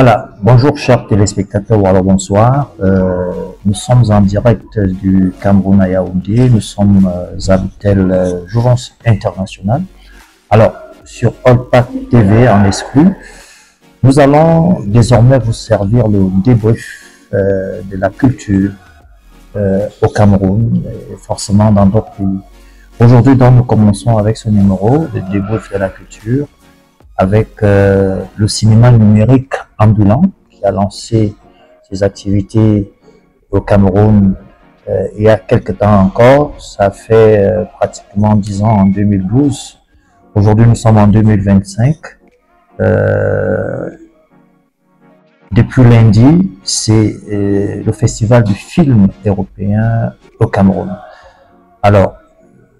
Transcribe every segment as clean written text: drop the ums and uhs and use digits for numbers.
Voilà, bonjour chers téléspectateurs, ou alors bonsoir. Nous sommes en direct du Cameroun à Yaoundé, nous sommes à l'hôtel Jouvence International. Alors, sur Allpack TV en exclu, nous allons désormais vous servir le débrief de la culture au Cameroun et forcément dans d'autres pays. Aujourd'hui, donc, nous commençons avec ce numéro de débrief de la culture avec le cinéma numérique ambulant qui a lancé ses activités au Cameroun il y a quelques temps encore. Ça fait pratiquement 10 ans, en 2012. Aujourd'hui, nous sommes en 2025. Depuis lundi, c'est le festival du film européen au Cameroun. Alors,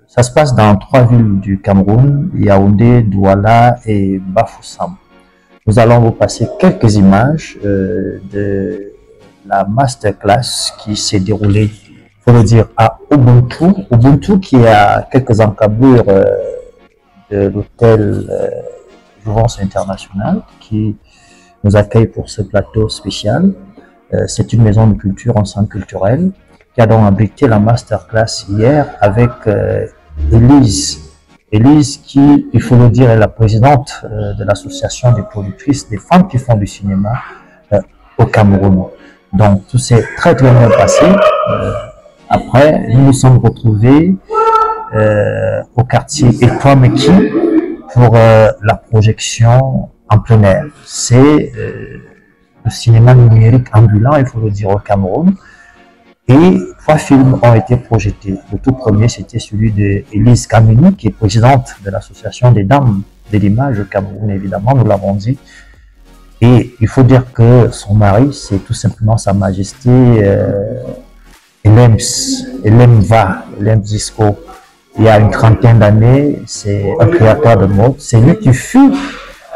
ça se passe dans 3 villes du Cameroun, Yaoundé, Douala et Bafoussam. Nous allons vous passer quelques images de la masterclass qui s'est déroulée, il faut le dire, à Ubuntu. Ubuntu qui est à quelques encablures de l'hôtel Jouvence International qui nous accueille pour ce plateau spécial. C'est une maison de culture en centre culturel qui a donc abrité la masterclass hier avec Élise qui, il faut le dire, est la présidente de l'association des productrices, des femmes qui font du cinéma au Cameroun. Donc tout s'est très bien passé. Après, nous nous sommes retrouvés au quartier Ekwameki pour la projection en plein air. C'est le cinéma numérique ambulant, il faut le dire, au Cameroun. Et 3 films ont été projetés. Le tout premier, c'était celui de Élise Kameni, qui est présidente de l'association des dames de l'image au Cameroun, évidemment, nous l'avons dit. Et il faut dire que son mari, c'est tout simplement Sa Majesté Elem Zisco. Il y a une 30aine d'années, c'est un créateur de mode. C'est lui qui fut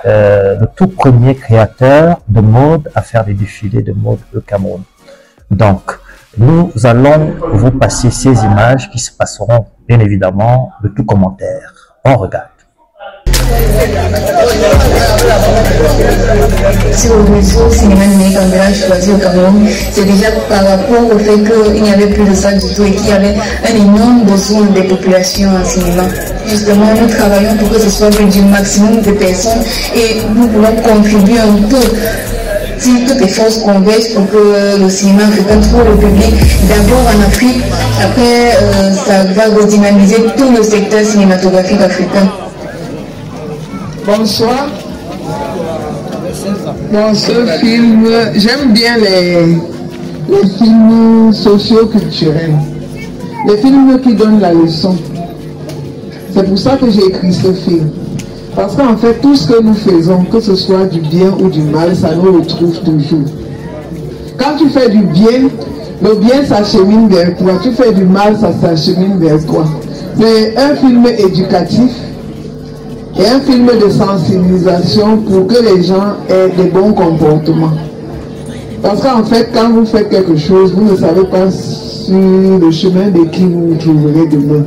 le tout premier créateur de mode à faire des défilés de mode au Cameroun. Donc, nous allons vous passer ces images qui se passeront bien évidemment de tout commentaire. On regarde. Si au réseau cinéma numérique ambulant choisi au Cameroun, c'est déjà par rapport au fait qu'il n'y avait plus de ça du tout et qu'il y avait un énorme besoin des populations en cinéma. Justement, nous travaillons pour que ce soit vu du maximum de personnes et nous voulons contribuer un peu. Si toutes les forces convergent pour que le cinéma africain trouve le public, d'abord en Afrique, après ça va redynamiser tout le secteur cinématographique africain. Bonsoir. Dans ce film, j'aime bien les films socio-culturels, les films qui donnent la leçon. C'est pour ça que j'ai écrit ce film. Parce qu'en fait, tout ce que nous faisons, que ce soit du bien ou du mal, ça nous retrouve toujours. Quand tu fais du bien, le bien s'achemine vers toi. Tu fais du mal, ça s'achemine vers toi. Mais un film éducatif et un film de sensibilisation pour que les gens aient de bons comportements. Parce qu'en fait, quand vous faites quelque chose, vous ne savez pas sur le chemin de qui vous vous trouverez demain.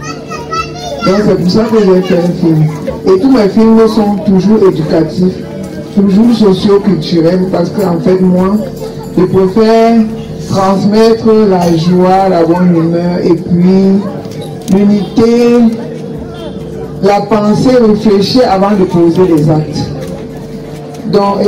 Donc c'est pour ça que j'ai fait un film. Et tous mes films sont toujours éducatifs, toujours socio-culturels, parce qu'en fait, moi, je préfère transmettre la joie, la bonne humeur, et puis l'unité, la pensée réfléchie avant de poser les actes. Donc,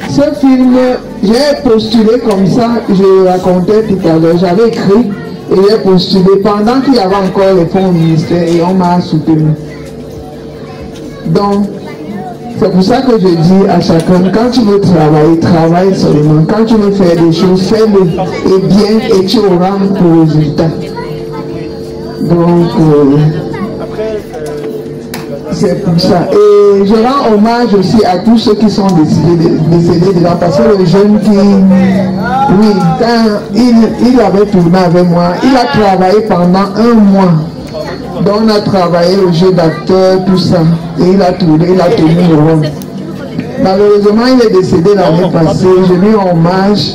ce film, j'ai postulé comme ça, je racontais tout à l'heure, j'avais écrit, et j'ai postulé pendant qu'il y avait encore les fonds au ministère et on m'a soutenu. Donc, c'est pour ça que je dis à chacun, quand tu veux travailler, travaille seulement. Quand tu veux faire des choses, fais-le et bien et tu auras le résultat. Donc, c'est pour ça. Et je rends hommage aussi à tous ceux qui sont décédés dedans, parce que le jeune qui, oui, quand il avait tourné avec moi, il a travaillé pendant 1 mois. Donc on a travaillé au jeu d'acteur, tout ça. Et il a tourné, il a tenu le rôle. Malheureusement, il est décédé l'année passée. Je lui rends hommage.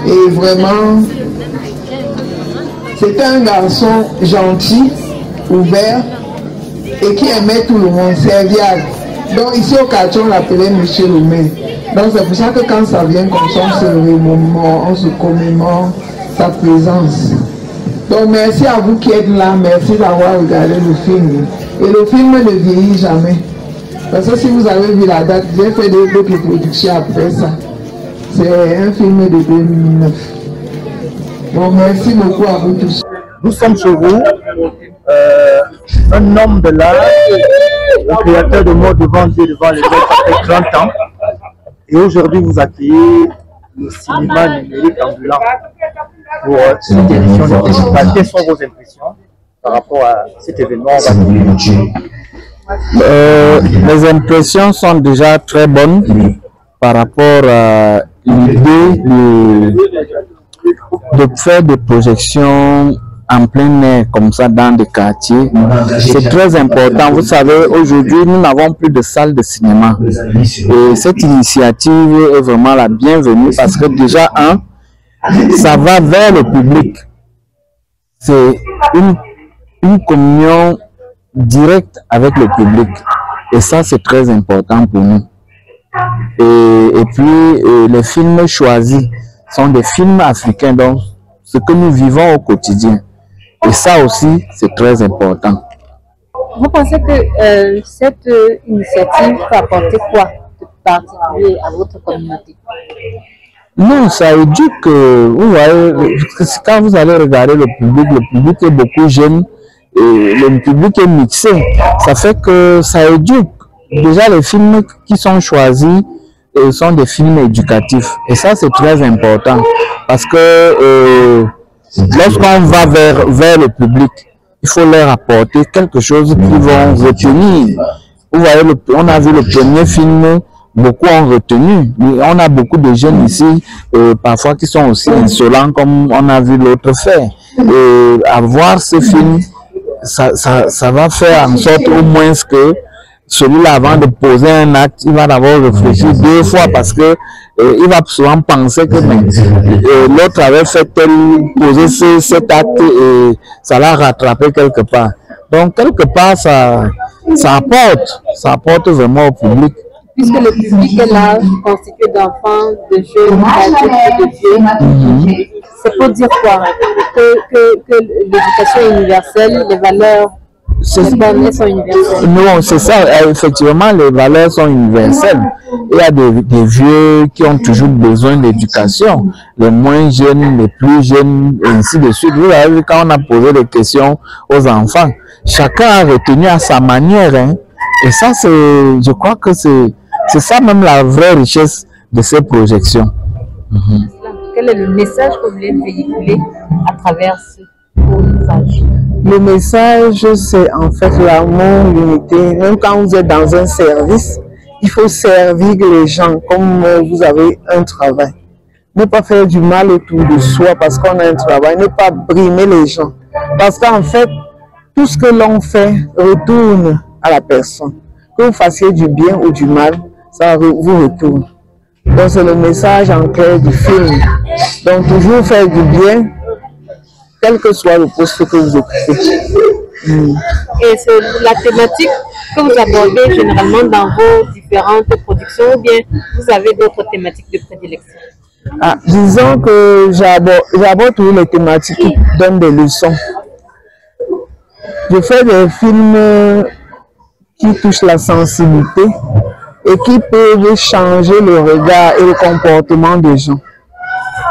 Et vraiment, c'était un garçon gentil, ouvert, et qui aimait tout le monde, serviable. Donc ici au quartier, on l'appelait Monsieur le maire. Donc c'est pour ça que quand ça vient comme ça, on se remémore, on se commémore sa présence. Donc merci à vous qui êtes là, merci d'avoir regardé le film. Et le film ne vieillit jamais. Parce que si vous avez vu la date, j'ai fait d'autres productions après ça. C'est un film de 2009. Bon, merci beaucoup à vous tous. Nous sommes chez vous, un homme de l'art, un créateur de mots devant Dieu, devant les autres, ça fait 30 ans. Et aujourd'hui, vous accueillez le cinéma numérique ambulant pour cette édition de festival. Quelles sont vos impressions par rapport à cet événement? Les impressions sont déjà très bonnes par rapport à l'idée de faire des projections en plein air comme ça dans des quartiers. C'est très important. Vous savez, aujourd'hui, nous n'avons plus de salle de cinéma. Et cette initiative est vraiment la bienvenue parce que déjà, ça va vers le public. C'est une communion directe avec le public. Et ça, c'est très important pour nous. Et puis, les films choisis sont des films africains, donc ce que nous vivons au quotidien. Et ça aussi, c'est très important. Vous pensez que cette initiative peut apporter quoi de particulier à votre communauté? Non, ça éduque. Vous voyez, quand vous allez regarder le public est beaucoup jeune et le public est mixé. Ça fait que ça éduque. Déjà, les films qui sont choisis sont des films éducatifs. Et ça, c'est très important. Parce que lorsqu'on va vers le public, il faut leur apporter quelque chose qu'ils vont retenir. Vous voyez, on a vu le premier film, beaucoup ont retenu. On a beaucoup de jeunes ici, parfois qui sont aussi insolents, comme on a vu l'autre faire. Et à voir ce film, ça va faire en sorte au moins que celui-là, avant de poser un acte, il va d'abord réfléchir 2 fois parce que il va souvent penser que l'autre avait fait poser cet acte et ça l'a rattrapé quelque part. Donc, quelque part, ça apporte vraiment au public. Puisque le public est là, constitué d'enfants, de jeunes, d'adultes et de vieux, c'est pour dire quoi? Que l'éducation est universelle, les valeurs sont universelles. Non, c'est ça, effectivement, les valeurs sont universelles. Il y a des vieux qui ont toujours besoin d'éducation, les moins jeunes, les plus jeunes, et ainsi de suite. Vous avez vu, quand on a posé des questions aux enfants, chacun a retenu à sa manière. Hein. Et ça, je crois que c'est ça même la vraie richesse de ces projections. Quel est le message que vous voulez véhiculer à travers ce message? Le message, c'est en fait l'amour, l'unité. Même quand vous êtes dans un service, il faut servir les gens comme vous avez un travail. Ne pas faire du mal autour de soi parce qu'on a un travail. Ne pas brimer les gens. Parce qu'en fait, tout ce que l'on fait retourne à la personne. Que vous fassiez du bien ou du mal, ça vous retourne. Donc c'est le message en clair du film. Donc toujours faire du bien, quel que soit le poste que vous occupez. Et c'est la thématique que vous abordez généralement dans vos différentes productions ou bien vous avez d'autres thématiques de prédilection? Disons que j'aborde toutes les thématiques qui donnent des leçons. Je fais des films qui touchent la sensibilité et qui peuvent changer le regard et le comportement des gens.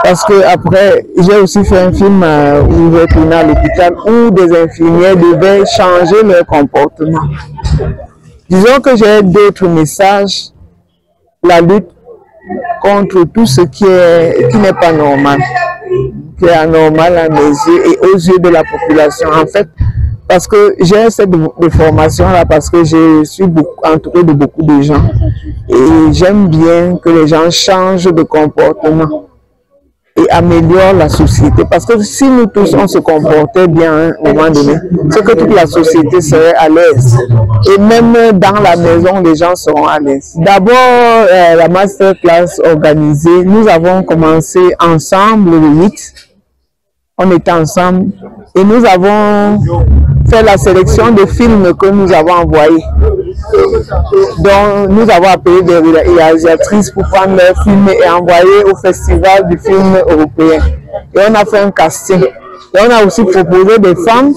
Parce que après, j'ai aussi fait un film où j'ai tourné à l'hôpital où des infirmières devaient changer leur comportement. Disons que j'ai d'autres messages, la lutte contre tout ce qui n'est pas normal, qui est anormal à mes yeux et aux yeux de la population. En fait, parce que j'ai cette formation-là, parce que je suis entouré de beaucoup de gens et j'aime bien que les gens changent de comportement et améliorent la société. Parce que si nous tous on se comportait bien à un moment donné, c'est que toute la société serait à l'aise. Et même dans la maison, les gens seront à l'aise. D'abord, la masterclass organisée, nous avons commencé ensemble le 8. On était ensemble et nous avons fait la sélection des films que nous avons envoyés. Donc, nous avons appelé des réalisatrices pour prendre leurs films et envoyer au Festival du film européen. Et on a fait un casting. Et on a aussi proposé des femmes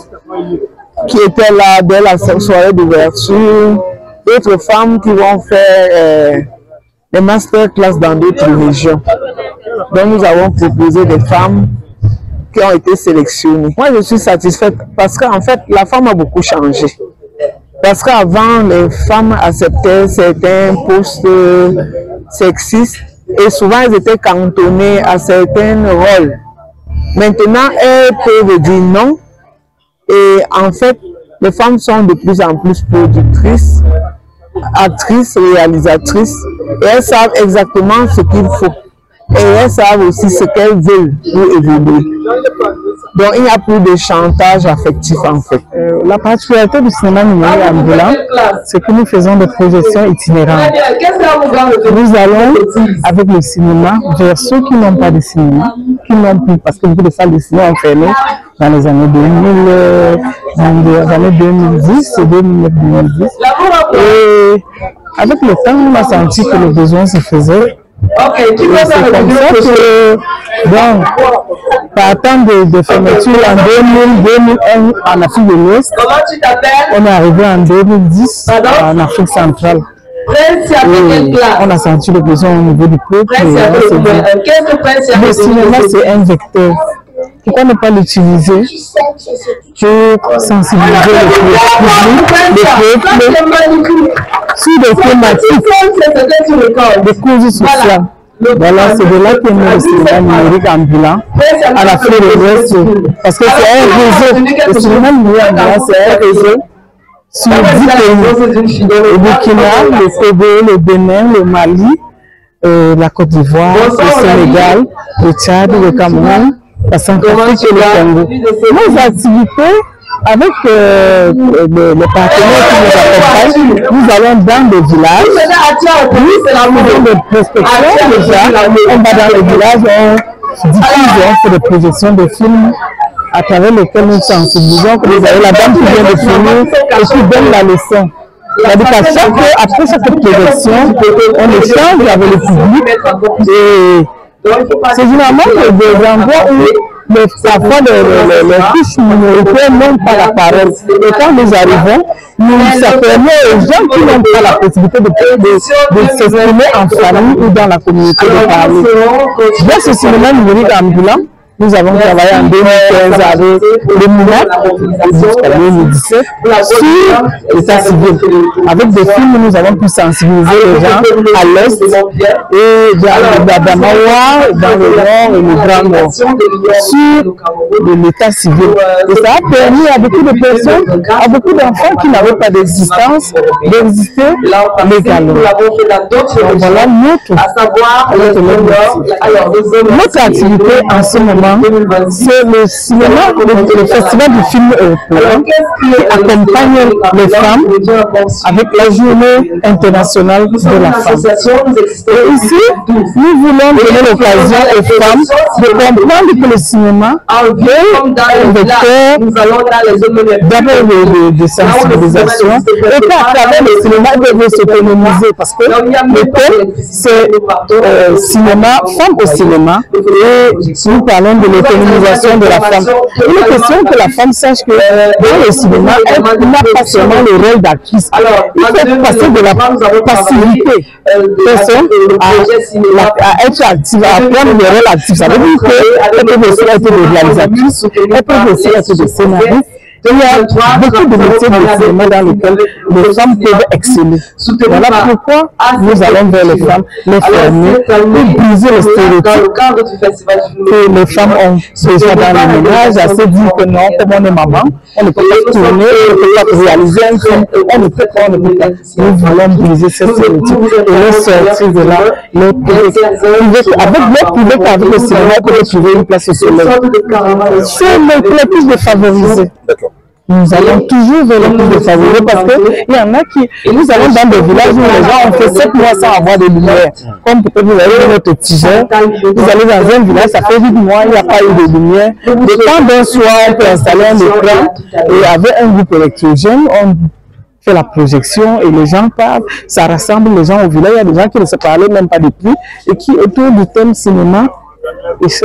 qui étaient là dès la soirée d'ouverture, d'autres femmes qui vont faire des masterclass dans d'autres régions. Donc, nous avons proposé des femmes qui ont été sélectionnées. Moi, je suis satisfaite parce qu'en fait, la femme a beaucoup changé. Parce qu'avant, les femmes acceptaient certains postes sexistes et souvent, elles étaient cantonnées à certains rôles. Maintenant, elles peuvent dire non. Et en fait, les femmes sont de plus en plus productrices, actrices, réalisatrices. Et elles savent exactement ce qu'il faut. Et elles savent aussi ce qu'elles veulent pour évoluer. Donc il n'y a plus de chantage affectif en fait. La particularité du cinéma numérique ambulant, c'est que nous faisons des projections itinérantes. Nous allons avec le cinéma vers ceux qui n'ont pas de cinéma, qui n'ont plus, parce que beaucoup de salles de cinéma ont fermé dans les années 2010 et 2010. Et avec le temps, on a senti que le besoin se faisait. C'est comme ça que, bon, partant de fermeture en 2001 en Afrique de l'Ouest, on est arrivé en 2010 en Afrique centrale. Et on a senti le besoin au niveau du peuple. Le cinéma, c'est un vecteur. Pourquoi ne pas l'utiliser pour sensibiliser le peuple sur des thématiques de causes sociales? Voilà, c'est de là qu'est né le cinéma numérique ambulant à l'Afrique de l'Ouest. Parce que c'est un réseau. Le cinéma numérique ambulant, c'est un réseau sur 10 pays. Le Burkina, le Togo, le Bénin, le Mali, la Côte d'Ivoire, le Sénégal, le Tchad, le Cameroun, la Centrafrique et le Congo. Nos activités, avec les partenaires qui nous accompagnent, nous allons dans des villages, nous faisons des prospections déjà, on va dans les villages, on diffuse, on fait des projections de films à travers lesquels nous sensibilisons, que vous avez la dame qui vient de finir et qui donne la leçon. C'est-à-dire qu'après chaque projection, on échange avec le public et c'est généralement des endroits où parfois les fiches minoritaires n'ont pas la parole. Et quand nous arrivons, ça permet aux gens qui n'ont pas la possibilité de s'exprimer en famille ou dans la communauté de parler. Dans ce cinéma numérique ambulant, nous avons travaillé en 2015 avec le MINAC, jusqu'à 2017, sur l'état civil. Avec des films, nous avons pu sensibiliser les gens à l'Est et dans le Damawa, dans le Nord et le Grand Nord, sur l'état civil. Et ça a permis à beaucoup de personnes, à beaucoup d'enfants qui n'avaient pas d'existence, d'exister légalement. Donc voilà notre activité en ce moment. C'est le cinéma, le festival du film européen qui accompagne les femmes avec la journée internationale de la femme. Et ici, nous voulons donner l'occasion aux femmes de comprendre que le cinéma est un vecteur d'abord de sensibilisation et qu'à travers le cinéma, ils peuvent s'autonomiser parce que le thème, c'est cinéma, femme au cinéma, et nous parlons de l'autonomisation de la femme. Il est question que la femme sache que dans le cinéma, elle n'a pas seulement le rôle d'actrice. Il faut passer de la passivité personne à être active, à prendre le rôle actif. Ça veut dire qu'elle peut aussi être des réalisatrices, elle peut aussi être des scénaristes. Il y a beaucoup de métiers de cinéma dans lesquels les femmes peuvent exceller. Voilà pourquoi nous allons vers les femmes, les former et briser les stéréotypes que les femmes ont déjà dans le ménage, à se dire que non, comme on est maman, on ne peut pas tourner, on ne peut pas réaliser un film, on ne peut pas. Nous voulons briser ces stéréotypes et les sortir de là, avec leur public, avec le cinéma, pour trouver une place au soleil. C'est le plus défavorisé. D'accord. nous allons toujours vers le plus défavorisés parce qu'il y en a qui, nous allons dans des villages où les gens ont fait 7 mois sans avoir de lumière. Comme peut-être vous allez dans votre tigère, vous allez dans un village, ça fait 8 mois, il n'y a pas eu de lumière. De temps d'un soir, on peut installer un écran et avec un groupe électrogène, on fait la projection et les gens parlent, ça rassemble les gens au village. Il y a des gens qui ne se parlaient même pas depuis et qui, autour du thème cinéma,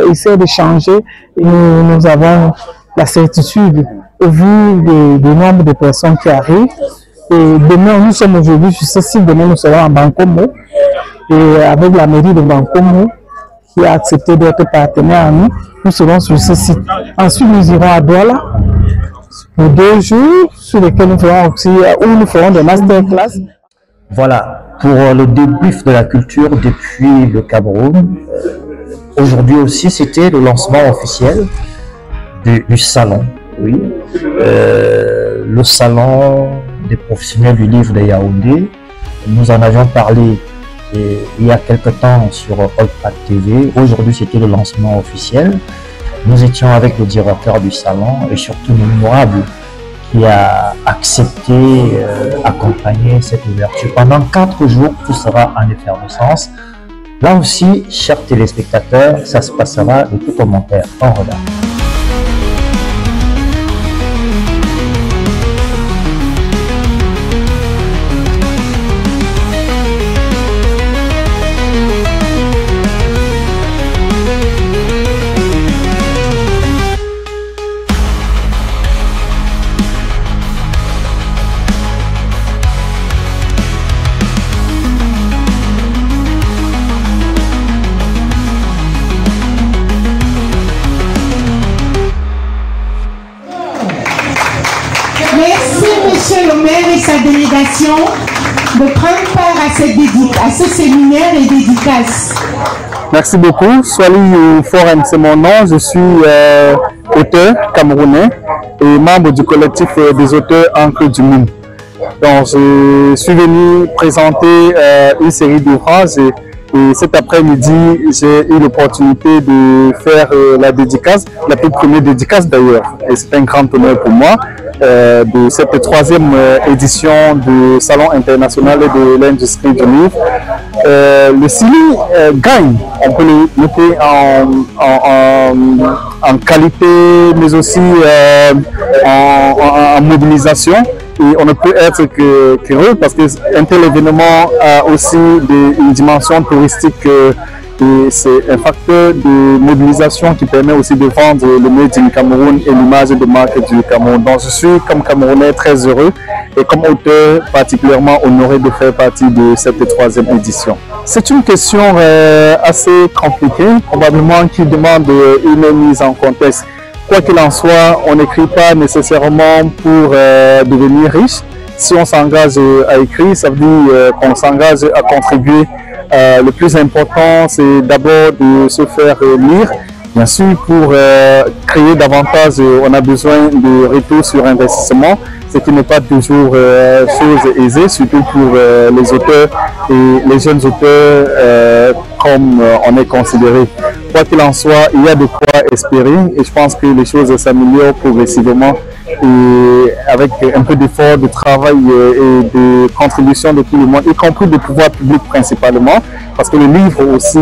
essaient de changer. Et nous avons la certitude, au vu du nombre de personnes qui arrivent. Et demain, nous sommes aujourd'hui sur ce site, demain nous serons en Bankomo, et avec la mairie de Bankomo, qui a accepté d'être partenaire à nous, nous serons sur ce site. Ensuite, nous irons à Douala pour 2 jours, sur lesquels nous ferons aussi, où nous ferons des masterclass. Voilà, pour le débrief de la culture depuis le Cameroun. Aujourd'hui aussi, c'était le lancement officiel du salon, oui. Le salon des professionnels du livre de Yaoundé. Nous en avions parlé il y a quelque temps sur Olpat TV. Aujourd'hui, c'était le lancement officiel. Nous étions avec le directeur du salon et surtout mémorable qui a accepté accompagner cette ouverture. Pendant 4 jours, tout sera en effervescence. Là aussi, chers téléspectateurs, ça se passera de tout commentaire. On regarde. Délégation de prendre part à ce séminaire et dédicace. Merci beaucoup. Swali Foren, c'est mon nom. Je suis auteur camerounais et membre du collectif des auteurs Encre du Monde. Donc, je suis venu présenter une série d'ouvrages et cet après-midi, j'ai eu l'opportunité de faire la dédicace, la toute première dédicace d'ailleurs. Et c'est un grand honneur pour moi. De cette 3e édition du Salon international de l'industrie du livre. Le CILI gagne, on peut le noter en qualité, mais aussi en mobilisation. Et on ne peut être qu'heureux parce qu'un tel événement a aussi une dimension touristique. Et c'est un facteur de mobilisation qui permet aussi de vendre le Made in Cameroun et l'image de marque du Cameroun. Donc je suis comme Camerounais très heureux et comme auteur particulièrement honoré de faire partie de cette 3e édition. C'est une question assez compliquée, probablement qui demande une mise en contexte. Quoi qu'il en soit, on n'écrit pas nécessairement pour devenir riche. Si on s'engage à écrire, ça veut dire qu'on s'engage à contribuer. Le plus important, c'est d'abord de se faire lire. Bien sûr, pour créer davantage, on a besoin de retour sur investissement, ce qui n'est pas toujours chose aisée, surtout pour les auteurs et les jeunes auteurs comme on est considéré. Quoi qu'il en soit, il y a de quoi espérer et je pense que les choses s'améliorent progressivement et avec un peu d'effort, de travail et de contribution de tout le monde, y compris des pouvoirs publics principalement, parce que le livre aussi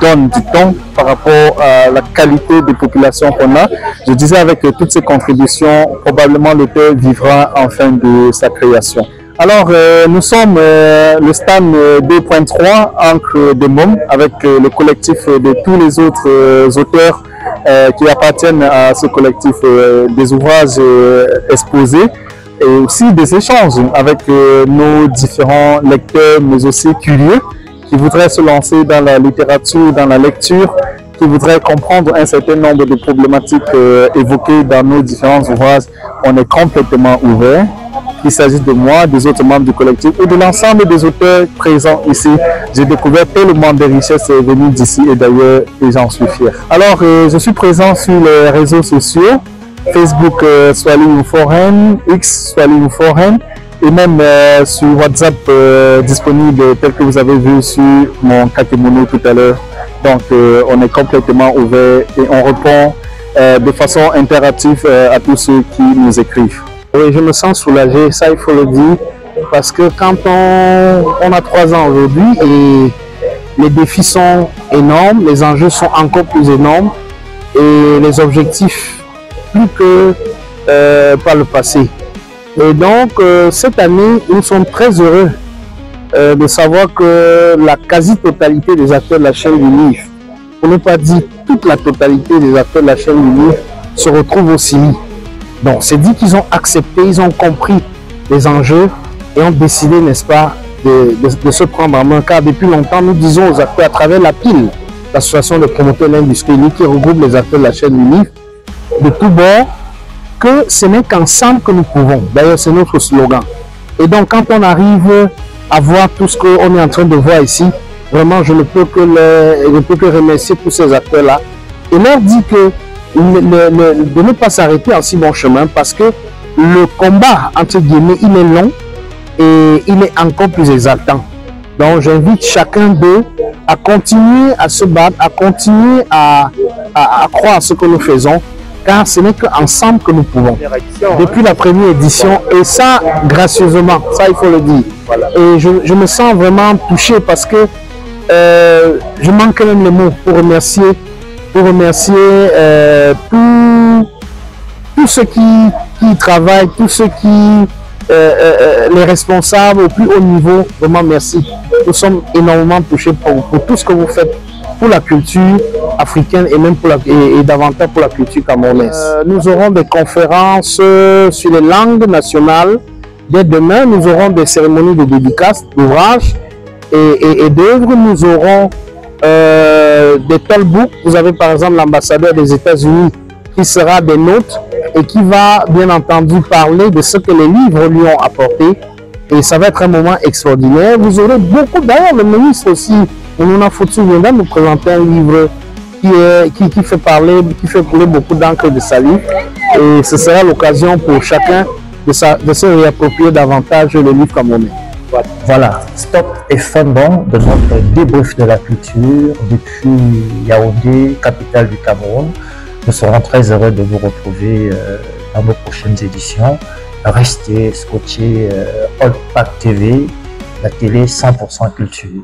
donne du temps par rapport à la qualité des populations qu'on a. Je disais avec toutes ces contributions, probablement l'auteur vivra en fin de sa création. Alors, nous sommes le stand 2.3, Encre de Môme, avec le collectif de tous les autres auteurs qui appartiennent à ce collectif, des ouvrages exposés et aussi des échanges avec nos différents lecteurs, mais aussi curieux, qui voudraient se lancer dans la littérature, dans la lecture, qui voudraient comprendre un certain nombre de problématiques évoquées dans nos différents ouvrages. On est complètement ouvert. Il s'agit de moi, des autres membres du collectif ou de l'ensemble des auteurs présents ici. J'ai découvert tellement de richesses venues d'ici et d'ailleurs et j'en suis fier. Alors, je suis présent sur les réseaux sociaux, Facebook Swali Foren, X Swali Foren et même sur WhatsApp disponible tel que vous avez vu sur mon kakemono tout à l'heure. Donc, on est complètement ouvert et on répond de façon interactive à tous ceux qui nous écrivent. Oui, je me sens soulagé, ça il faut le dire, parce que quand on a 3 ans aujourd'hui et les défis sont énormes, les enjeux sont encore plus énormes et les objectifs plus que par le passé. Et donc cette année, nous sommes très heureux de savoir que la quasi-totalité des acteurs de la chaîne du livre, pour ne pas dire toute la totalité des acteurs de la chaîne du livre, se retrouvent au CILI. Donc c'est dit qu'ils ont accepté, ils ont compris les enjeux et ont décidé, n'est-ce pas, de se prendre en main. Car depuis longtemps, nous disons aux acteurs à travers la PIL, l'association de promoteurs de l'industrie qui regroupe les acteurs de la chaîne du livre, de tous bords, que ce n'est qu'ensemble que nous pouvons. D'ailleurs, c'est notre slogan. Et donc, quand on arrive à voir tout ce qu'on est en train de voir ici, vraiment, je ne peux que remercier tous ces acteurs-là et leur dire que de ne pas s'arrêter en si bon chemin parce que le combat, entre guillemets, il est long et il est encore plus exaltant. Donc, j'invite chacun d'eux à continuer à se battre, à continuer à croire à ce que nous faisons, car ce n'est qu'ensemble que nous pouvons. Depuis la première édition, et ça, gracieusement, ça il faut le dire. Voilà. Et je me sens vraiment touché parce que je manque même les mots pour remercier tous ceux qui travaillent, tous ceux qui, les responsables au plus haut niveau, vraiment merci. Nous sommes énormément touchés pour tout ce que vous faites pour la culture africaine et même et davantage pour la culture camerounaise. Nous aurons des conférences sur les langues nationales. Dès demain, nous aurons des cérémonies de dédicaces d'ouvrages et d'œuvres. Nous aurons des talbooks. Vous avez par exemple l'ambassadeur des États-Unis qui sera des nôtres et qui va bien entendu parler de ce que les livres lui ont apporté. Et ça va être un moment extraordinaire. Vous aurez beaucoup, d'ailleurs le ministre aussi, Ounouna Foutsou, viendra nous présenter un livre qui fait couler beaucoup d'encre de salive. Et ce sera l'occasion pour chacun de se réapproprier davantage le livre camerounais. Voilà, Stop et fin bon de notre débrief de la culture depuis Yaoundé, capitale du Cameroun. Nous serons très heureux de vous retrouver dans nos prochaines éditions. Restez scotchés Old Pack TV, la télé 100% culture.